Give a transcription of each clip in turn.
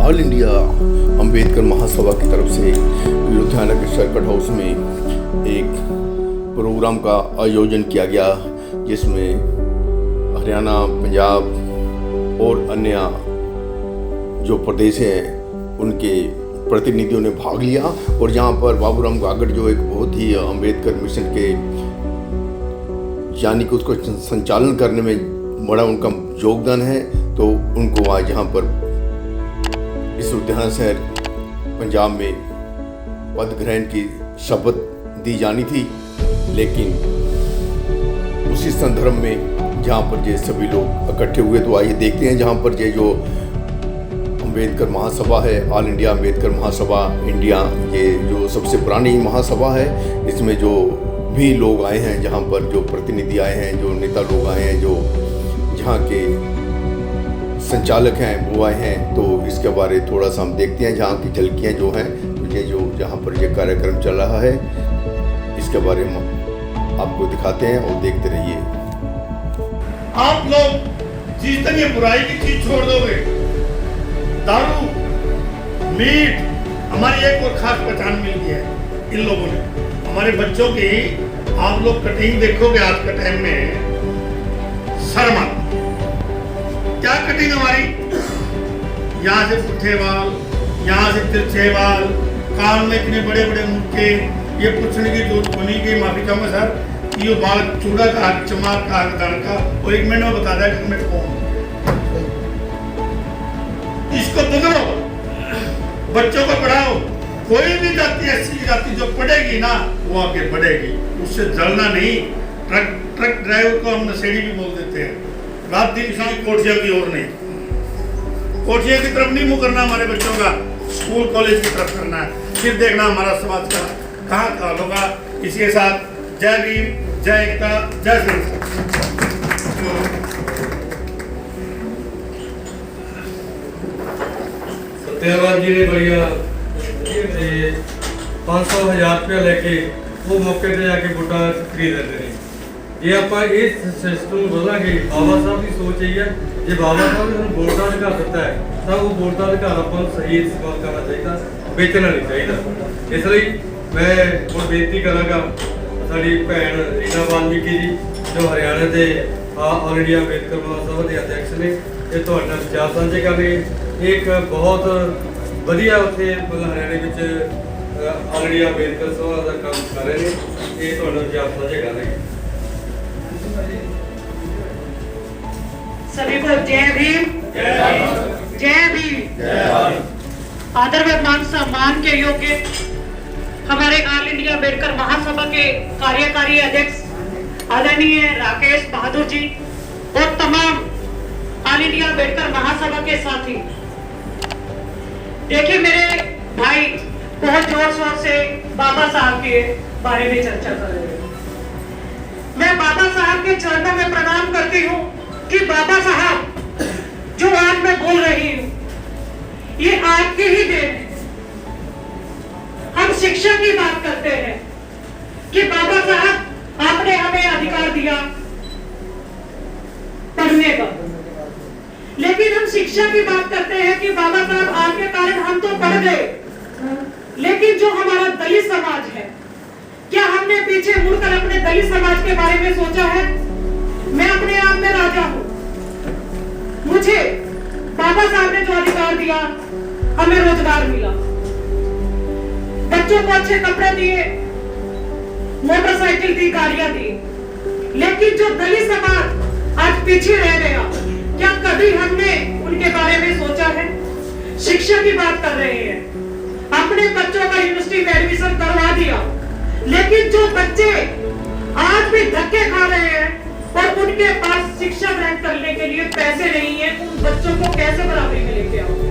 All India Ambedkar महासभा की तरफ से लुधियाना के सर्किट हाउस में एक प्रोग्राम का आयोजन किया गया, जिसमें हरियाणा, पंजाब और अन्य जो प्रदेश हैं उनके प्रतिनिधियों ने भाग लिया। और यहाँ पर बाबूराम गागड़ जो एक बहुत ही अंबेडकर मिशन के यानी कि उसको संचालन करने में बड़ा उनका योगदान है, तो उनको आज यहाँ पर इस लुधियाना शहर पंजाब में पद ग्रहण की शपथ दी जानी थी। लेकिन उसी संदर्भ में जहाँ पर ये सभी लोग इकट्ठे हुए, तो आइए देखते हैं जहाँ पर ये जो अंबेडकर महासभा है, ऑल इंडिया अंबेडकर महासभा इंडिया, ये जो सबसे पुरानी महासभा है, इसमें जो भी लोग आए हैं, जहाँ पर जो प्रतिनिधि आए हैं, जो नेता लोग आए हैं, जो जहाँ के संचालक हैं वो आए हैं, तो इसके बारे थोड़ा सा हम देखते हैं। जहाँ की झलकियाँ जो हैं, ये जो जहाँ पर ये कार्यक्रम चल रहा है, इसके बारे में आपको दिखाते हैं और देखते रहिए। आप लोग जिस दिन ये बुराई की चीज छोड़ दोगे, दारू, मीट, हमारी एक और खास पहचान मिल गई है इन लोगों ने। हमारे बच्चों की आप लोग कटिंग देखोगे आज के टाइम में, शर्मा क्या कटिंग हमारी, यहाँ से पुट्ठे बाल, यहाँ से तिरछे बाल, कान में इतने बड़े बड़े मुक्के, ये पूछने की जरूरत होनी की माफी चाहूंगा सर, ये बाल चूड़ा का, चमार का, दान का, और एक मिनट में बता दें कि मैं कौन। इसको पकड़ो, बच्चों को पढ़ाओ। कोई भी जाति ऐसी जाति जो पढ़ेगी ना, वो आगे बढ़ेगी, उससे जलना नहीं। ट्रक ड्राइवर को हम नशेड़ी भी बोल देते हैं। रात दिन कोठिया की ओर नहीं, कोठिया की तरफ नहीं मुंह करना हमारे बच्चों का, स्कूल कॉलेज की तरफ करना है। फिर देखना हमारा समाज का कहाँ होगा। इसी के साथ जय भीम, जय एकता, जय श्री। सत्यवान जी ने बढ़िया 500,000 रुपया लेके वो मौके पे जाके वोटा खरीद लेते हैं। ये आप इस सिस्टम बदलांगे। बाबा साहब की सोच यही है, जो बाबा साहब ने वोट का अधिकार दिता है, तब वो वोट का अधिकार अपन सही इस्तेमाल करना चाहिए, बेचना नहीं चाहिए। इसलिए मैं वो बेनती करांगा साड़ी भैन रीना वाल्मीकि जी, जो हरियाणा के ऑल इंडिया अंबेडकर महासभा के अध्यक्ष ने, ये तो विचार साझे कर रहे हैं। एक बहुत वधिया उत्थे मतलब हरियाणे में ऑल इंडिया अंबेडकर सभा का काम कर रहे हैं। ये तो विचार साझे कर रहे हैं। सभी को जय भीम, जय भीम। आदर व मान सम्मान के योग्य हमारे ऑल इंडिया अंबेडकर महासभा के कार्यकारी अध्यक्ष आदरणीय राकेश बहादुर जी और तमाम ऑल इंडिया अंबेडकर महासभा के साथी। देखिए मेरे भाई बहुत जोर शोर से बाबा साहब के बारे में चर्चा कर रहे हैं। मैं बाबा साहब के चरणों में प्रणाम करती हूँ कि बाबा साहब जो आज मैं बोल रही हूँ, ये आपके ही देन है। हम शिक्षा की बात करते हैं कि बाबा साहब आपने हमें अधिकार दिया पढ़ने का, लेकिन हम शिक्षा की बात करते हैं कि बाबा साहब आपके कारण हम तो पढ़ गए, लेकिन जो हमारा दलित समाज है, क्या हमने पीछे मुड़कर अपने दलित समाज के बारे में सोचा है? मैं अपने आप में राजा हूँ। मुझे बाबा साहब ने जो अधिकार दिया, हमें रोजगार मिला, बच्चों को अच्छे कपड़े दिए, मोटरसाइकिल दी, गाड़ियां दी, लेकिन जो दलित समाज आज पीछे रह गया, क्या कभी हमने उनके बारे में सोचा है? शिक्षा की बात कर रहे हैं, अपने बच्चों का यूनिवर्सिटी में एडमिशन करवा दिया, लेकिन जो बच्चे आज भी धक्के खा रहे हैं और उनके पास शिक्षा ग्रहण करने के लिए पैसे नहीं है, उन बच्चों को कैसे बराबरी में लेके आओगे?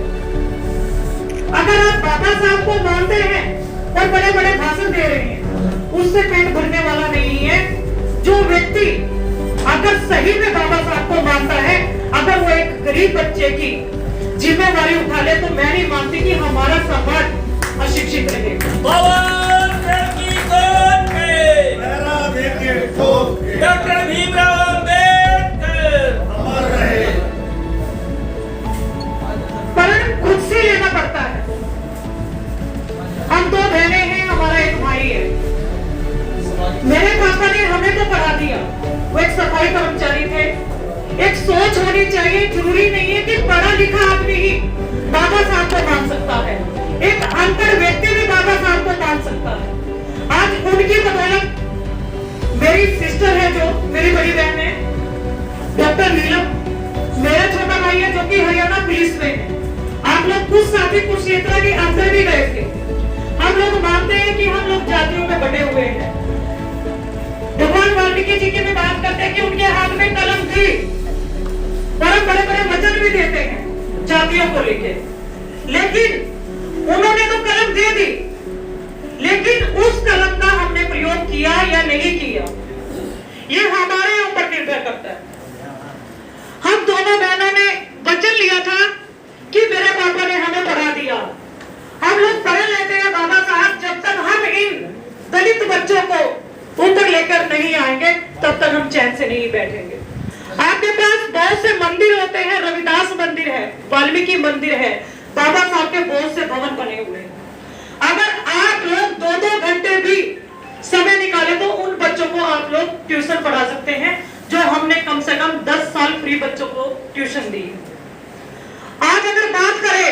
अगर आप बाबा साहब को मानते हैं और बड़े बड़े भाषण दे रहे हैं, उससे पेट भरने वाला नहीं है। जो व्यक्ति अगर सही में बाबा साहब को मानता है, अगर वो एक गरीब बच्चे की जिम्मेदारी उठा ले, तो मैं नहीं मानती कि हमारा समाज अशिक्षित रहेगा। डॉक्टर भीमराव अम्बेडकर अमर रहे। पर खुद से लेना होनी चाहिए। जरूरी नहीं है कि पढ़ा लिखा आदमी ही बाबा साहब को मान सकता है, एक अनपढ़ व्यक्ति भी बाबा साहब को मान सकता है। आज उनकी बदौलत मेरी सिस्टर है, जो मेरी बड़ी बहन है, डॉक्टर नीलम, मेरा छोटा भाई है जो कि हरियाणा पुलिस में है। आप लोग कुछ साथी कुरुक्षेत्र के अंदर भी गए थे। हम लोग मानते हैं कि हम लोग जातियों में बटे हुए हैं। भगवान वाल्मीकि जी की भी बात करते हैं कि उनके हाथ में कलम थी, बड़े बड़े बड़े वचन भी देते हैं जातियों को लेके, लेकिन उन्होंने तो कलम दे दी, लेकिन उस कलम का हमने प्रयोग किया या नहीं किया, ये हमारे ऊपर निर्भर करता है। हम दोनों बहनों ने वचन लिया था कि मेरे पापा ने हमें पढ़ा दिया, हम लोग पढ़े लेते हैं बाबा साहब, जब तक हम इन दलित बच्चों को ऊपर लेकर नहीं आएंगे तब तक हम चैन से नहीं बैठेंगे। आपके पास बहुत से मंदिर होते हैं, रविदास मंदिर है, वाल्मीकि मंदिर है, बाबा साहब के बहुत से भवन बने हुए हैं। अगर आप लोग 2-2 घंटे भी समय निकाले तो उन बच्चों को आप लोग ट्यूशन पढ़ा सकते हैं, जो हमने कम से कम 10 साल फ्री बच्चों को ट्यूशन दी। आज अगर बात करें,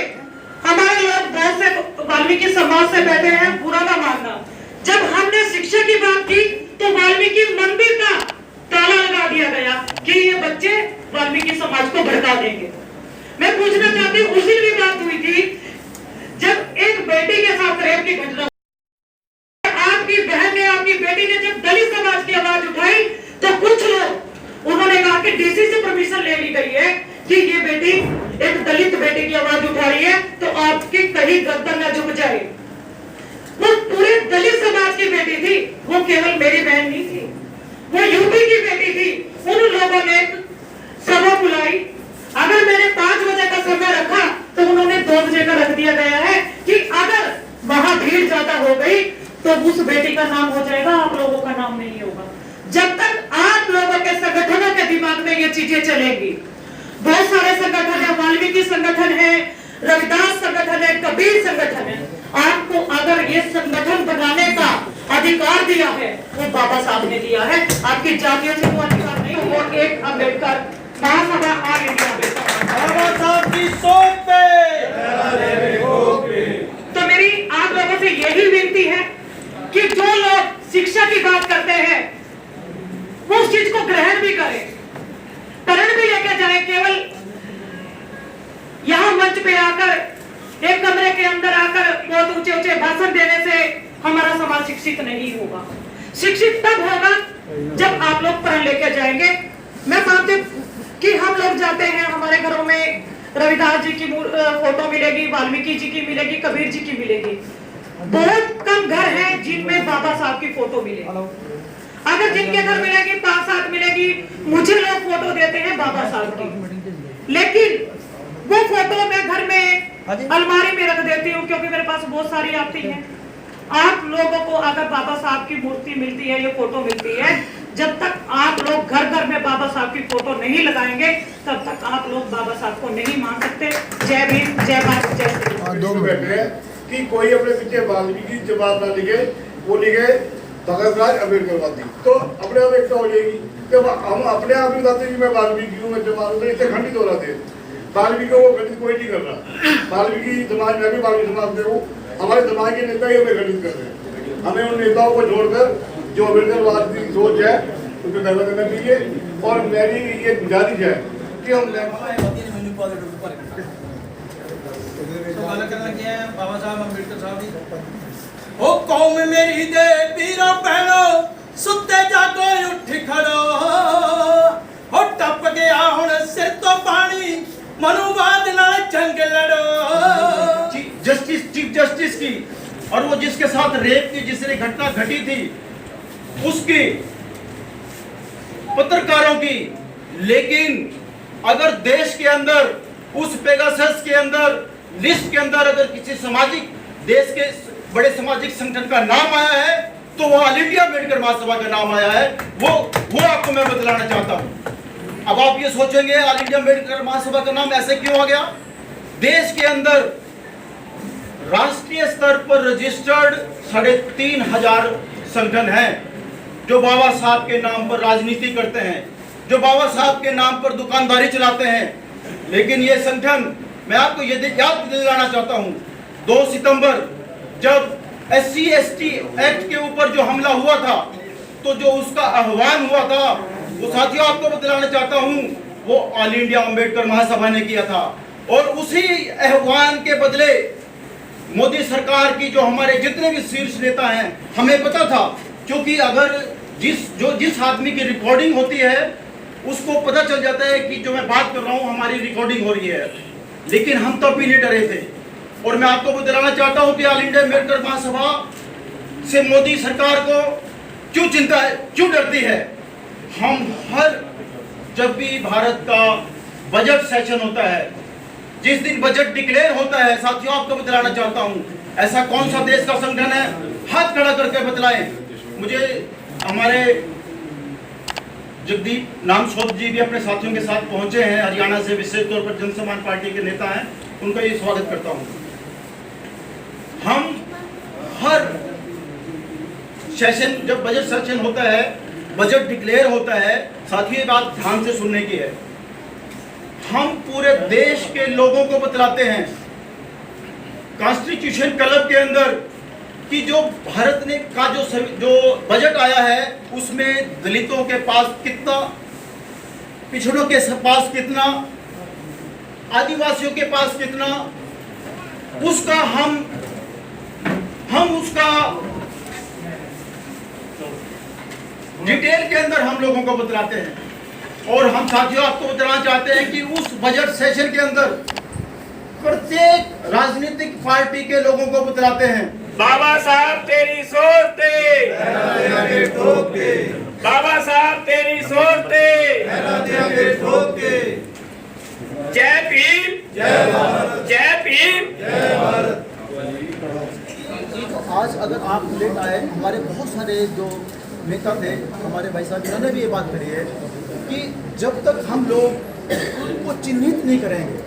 हमारे लोग बहुत से वाल्मीकि समाज से बैठे हैं, बुरा ना मानना, जब हमने शिक्षा की बात की तो वाल्मीकि मंदिर का ताला लगा दिया गया कि ये बच्चे वाल्मीकि समाज को भड़का देंगे। मैं पूछना चाहती हूँ, उस दिन भी बात हुई थी जब एक बेटी के साथ रेप की घटना, आपकी बहन ने, आपकी बेटी ने जब दलित समाज की आवाज उठाई तो कुछ लोग उन्होंने कहा कि डीसी से परमिशन ले ली गई है कि ये बेटी, एक दलित बेटी की आवाज उठा रही है तो आपकी कहीं गर्दन न झुक जाए। वो पूरे दलित समाज की बेटी थी, वो केवल मेरी बहन नहीं थी, वो यूपी की बेटी थी। उन लोगों ने सभा बुलाई, अगर मैंने 5 बजे का समय रखा तो उन्होंने 2 बजे का रख दिया गया है कि अगर वहां भीड़ ज्यादा हो गई तो उस बेटी का नाम हो जाएगा, आप लोगों का नाम नहीं होगा। जब तक आप लोगों के संगठनों के दिमाग में ये चीजें चलेंगी, बहुत सारे संगठन है, वाल्मीकि संगठन है, रविदास संगठन है, कबीर संगठन है, आपको अगर ये संगठन बनाने का अधिकार दिया है वो बाबा साहब ने दिया है, आपकी जातियों से वो अधिकार नहीं। वो एक अम्बेडकर महासभा ऑल इंडिया बाबा साहब की सोच पे तो मेरी आप लोगों से यही विनती है कि जो लोग शिक्षा की बात करते हैं वो उस चीज को ग्रहण भी करें, प्रण भी लेकर जाए। केवल यहाँ मंच पे आकर एक कमरे के अंदर आकर बहुत ऊंचे ऊंचे भाषण देने से हमारा समाज शिक्षित नहीं होगा। शिक्षित तब होगा जब आप लोग प्रण लेकर जाएंगे। मैं मानती हूँ कि हम लोग जाते हैं, हमारे घरों में रविदास जी की फोटो मिलेगी, वाल्मीकि जी की मिलेगी, कबीर जी की मिलेगी। बहुत कम घर हैं जिनमें बाबा साहब की फोटो मिलेगी। अगर जिनके घर मिलेगी 5-7 मिलेगी, मुझे लोग फोटो देते हैं बाबा साहब की, लेकिन वो फोटो मैं घर में अलमारी में रख देती हूँ क्योंकि मेरे पास बहुत सारी आती हैं। आप लोगों को अगर बाबा साहब की मूर्ति मिलती है, ये फोटो मिलती है, जब तक आप लोग घर घर में बाबा साहब की फोटो नहीं लगाएंगे तब तक आप लोग बाबा साहब को नहीं मान सकते। जय भीम, जय भारत, जय श्री राम। 2 मिनट कि कोई अपने पीछे वाल्मीकि जवाब ना लिखे, वो लिखे भगत राज अम्बेडकरवादी, तो अपने आप एक हो जाएगी। जब हम अपने आप ही बताते कि मैं वाल्मीकि हूँ, मैं जवाब तो इससे खंडित हो रहा थे। वाल्मीकि को खंडित कोई नहीं कर रहा। वाल्मीकि समाज में भी वाल्मीकि समाज में हूँ, हमारे समाज के नेता ही हमें खंडित कर रहे हैं। हमें उन नेताओं को छोड़कर जो अम्बेडकरवाद की सोच है उनको दगा देना चाहिए। और मेरी ये गुजारिश है कि हम बाबा साहब अम्बेडकर साहब ओ कौम मेरी दे वीरों बहनों सुते जागो उठ खड़ो हो टप गया हुण सिर तो पानी मनुवाद नाल जंग लड़ो। चीफ जस्टिस की और वो जिसके साथ रेप की जिसने घटना घटी थी उसकी, पत्रकारों की, लेकिन अगर देश के अंदर उस पेगासस के अंदर लिस्ट के अंदर अगर किसी सामाजिक देश के बड़े सामाजिक संगठन का नाम आया है तो वो ऑल इंडिया अम्बेडकर महासभा का नाम आया है। वो आपको मैं बतलाना चाहता हूं। अब आप ये सोचेंगे ऑल इंडिया अम्बेडकर महासभा का नाम ऐसे क्यों आ गया? देश के अंदर राष्ट्रीय स्तर पर रजिस्टर्ड 3,500 संगठन हैं जो बाबा साहब के नाम पर राजनीति करते हैं। जो बाबा साहब के नाम पर दुकानदारी चलाते हैं। लेकिन ये संगठन, मैं आपको ये याद दिलाना चाहता हूँ, 2 सितंबर जब SC/ST एक्ट के ऊपर जो हमला हुआ था, तो जो उसका आह्वान हुआ था, वो साथियों आपको बतलाना चाहता हूँ, वो ऑल इंडिया अंबेडकर महासभा ने किया था। और उसी आह्वान के बदले मोदी सरकार की जो हमारे जितने भी शीर्ष नेता हैं, हमें पता था, क्योंकि अगर जिस आदमी की रिकॉर्डिंग होती है उसको पता चल जाता है कि जो मैं बात कर रहा हूँ हमारी रिकॉर्डिंग हो रही है। लेकिन हम तब भी नहीं डरे थे। और मैं आपको बतलाना चाहता हूँ कि ऑल इंडिया अंबेडकर महासभा से मोदी सरकार को क्यों चिंता है, क्यों डरती है। हम जब भी भारत का बजट सेशन होता है, जिस दिन बजट डिक्लेयर होता है, साथियों आपको बतलाना चाहता हूं, ऐसा कौन सा देश का संगठन है, हाथ खड़ा करके बतलाएं। मुझे हमारे जगदीप नामशोध जी भी अपने साथियों के साथ पहुंचे हैं, हरियाणा से, विशेष तौर पर जनसम्मान पार्टी के नेता हैं, उनका ये स्वागत करता हूं। हम हर सेशन, जब बजट सेशन होता है, बजट डिक्लेयर होता है, साथियों ये बात ध्यान से सुनने की है, हम पूरे देश के लोगों को बतलाते हैं कॉन्स्टिट्यूशन क्लब के अंदर कि जो भारत ने का जो बजट आया है उसमें दलितों के पास कितना, पिछड़ों के पास कितना, आदिवासियों के पास कितना, उसका हम उसका डिटेल के अंदर हम लोगों को बतलाते हैं। और हम साथियों आपको बताना चाहते हैं कि उस बजट सेशन के अंदर प्रत्येक राजनीतिक पार्टी के लोगों को बतलाते हैं, बाबा साहब तेरी सोच दे, बाबा साहब तेरी सोच दे, जय भीम, जय भारत, जय भीम, जय भारत। आज अगर आप लेट आए, हमारे बहुत सारे जो नेता थे, हमारे भाई साहब, इन्होंने भी ये बात करी है कि जब तक हम लोग उनको चिन्हित नहीं करेंगे,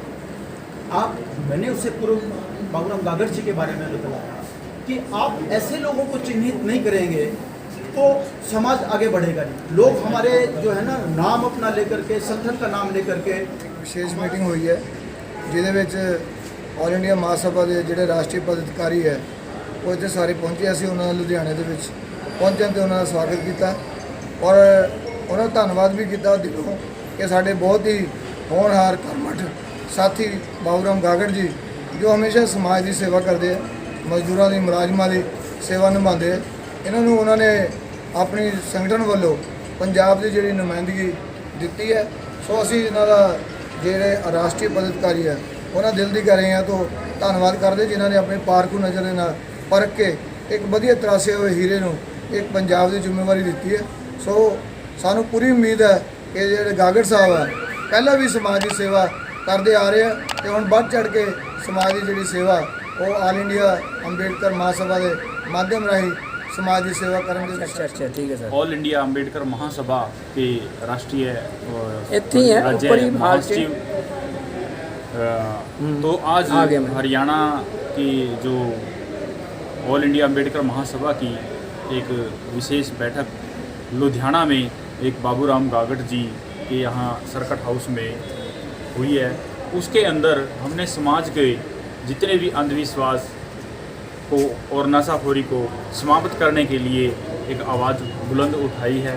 मैंने उससे पूर्व बाबूराम गागड़ जी के बारे में बताया कि आप ऐसे लोगों को चिन्हित नहीं करेंगे तो समाज आगे बढ़ेगा नहीं। लोग हमारे जो है ना नाम अपना लेकर के, संगठन का नाम लेकर के विशेष मीटिंग हुई है ਜਿਹਦੇ ਵਿੱਚ ਆਲ ਇੰਡੀਆ ਮਹਾਸਭਾ ਦੇ ਜਿਹੜੇ ਰਾਸ਼ਟਰੀ ਪਦਾਧਿਕਾਰੀ ਹੈ ਉਹ ਇੱਥੇ ਸਾਰੇ ਪਹੁੰਚੇ। ਅਸੀਂ ਉਹਨਾਂ ਲੁਧਿਆਣੇ ਦੇ ਵਿੱਚ ਪਹੁੰਚਣ ਤੇ ਉਹਨਾਂ ਦਾ ਸਵਾਗਤ ਕੀਤਾ ਔਰ ਉਹਨਾਂ ਦਾ ਧੰਨਵਾਦ ਵੀ ਕੀਤਾ ਦਿਲੋਂ ਕਿ ਸਾਡੇ ਬਹੁਤ ਹੀ ਹੋਣਹਾਰ ਕਰਮਠ ਸਾਥੀ ਬਾਬੂਰਾਮ ਗਾਗੜ ਜੀ ਜੋ ਹਮੇਸ਼ਾ ਸਮਾਜ ਦੀ ਸੇਵਾ ਕਰਦੇ ਆ, ਮਜ਼ਦੂਰਾਂ ਦੀ, ਮੁਲਾਜ਼ਮਾਂ ਦੀ ਸੇਵਾ ਨਿਭਾਉਂਦੇ ਆ। ਇਹਨਾਂ ਨੂੰ ਉਹਨਾਂ ਨੇ ਆਪਣੀ ਸੰਗਠਨ ਵੱਲੋਂ ਪੰਜਾਬ ਦੀ ਜਿਹੜੀ ਨੁਮਾਇੰਦਗੀ ਦਿੱਤੀ ਹੈ। ਸੋ ਅਸੀਂ ਇਹਨਾਂ ਦਾ ਜਿਹੜੇ ਰਾਸ਼ਟਰੀ ਪਦਾਧਿਕਾਰੀ ਹੈ ਉਹਨਾਂ ਦਿਲ ਦੀ ਕਰ ਰਹੇ ਹਾਂ ਤੋਂ ਧੰਨਵਾਦ ਕਰਦੇ ਜਿਨ੍ਹਾਂ ਨੇ ਆਪਣੇ ਪਾਰਖੂ ਨਜ਼ਰ ਦੇ ਨਾਲ ਪਰਖ ਕੇ ਇੱਕ ਵਧੀਆ ਤਰਾਸੇ ਹੋਏ ਹੀਰੇ ਨੂੰ ਇੱਕ ਪੰਜਾਬ ਦੀ ਜ਼ਿੰਮੇਵਾਰੀ ਦਿੱਤੀ ਹੈ। ਸੋ ਸਾਨੂੰ ਪੂਰੀ ਉਮੀਦ ਹੈ ਕਿ ਜਿਹੜੇ ਗਾਗੜ ਸਾਹਿਬ ਹੈ ਪਹਿਲਾਂ ਵੀ ਸਮਾਜ ਦੀ ਸੇਵਾ ਕਰਦੇ ਆ ਰਹੇ ਆ ਤੇ ਹੁਣ ਵੱਧ ਚੜ ਕੇ ਸਮਾਜ ਦੀ ਜਿਹੜੀ ਸੇਵਾ ਉਹ ਆਲ ਇੰਡੀਆ ਅੰਬੇਡਕਰ ਮਹਾਸਭਾ ਦੇ ਮਾਧਿਅਮ ਰਾਹੀਂ समाज की सेवा करेंगे। अच्छा ठीक है सर। ऑल इंडिया अंबेडकर महासभा के राष्ट्रीय राज्य महासचिव तो आज हरियाणा की जो ऑल इंडिया अंबेडकर महासभा की एक विशेष बैठक लुधियाना में एक बाबूराम गागड़ जी के यहाँ सर्किट हाउस में हुई है। उसके अंदर हमने समाज के जितने भी अंधविश्वास को और नशाखोरी को समाप्त करने के लिए एक आवाज़ बुलंद उठाई है।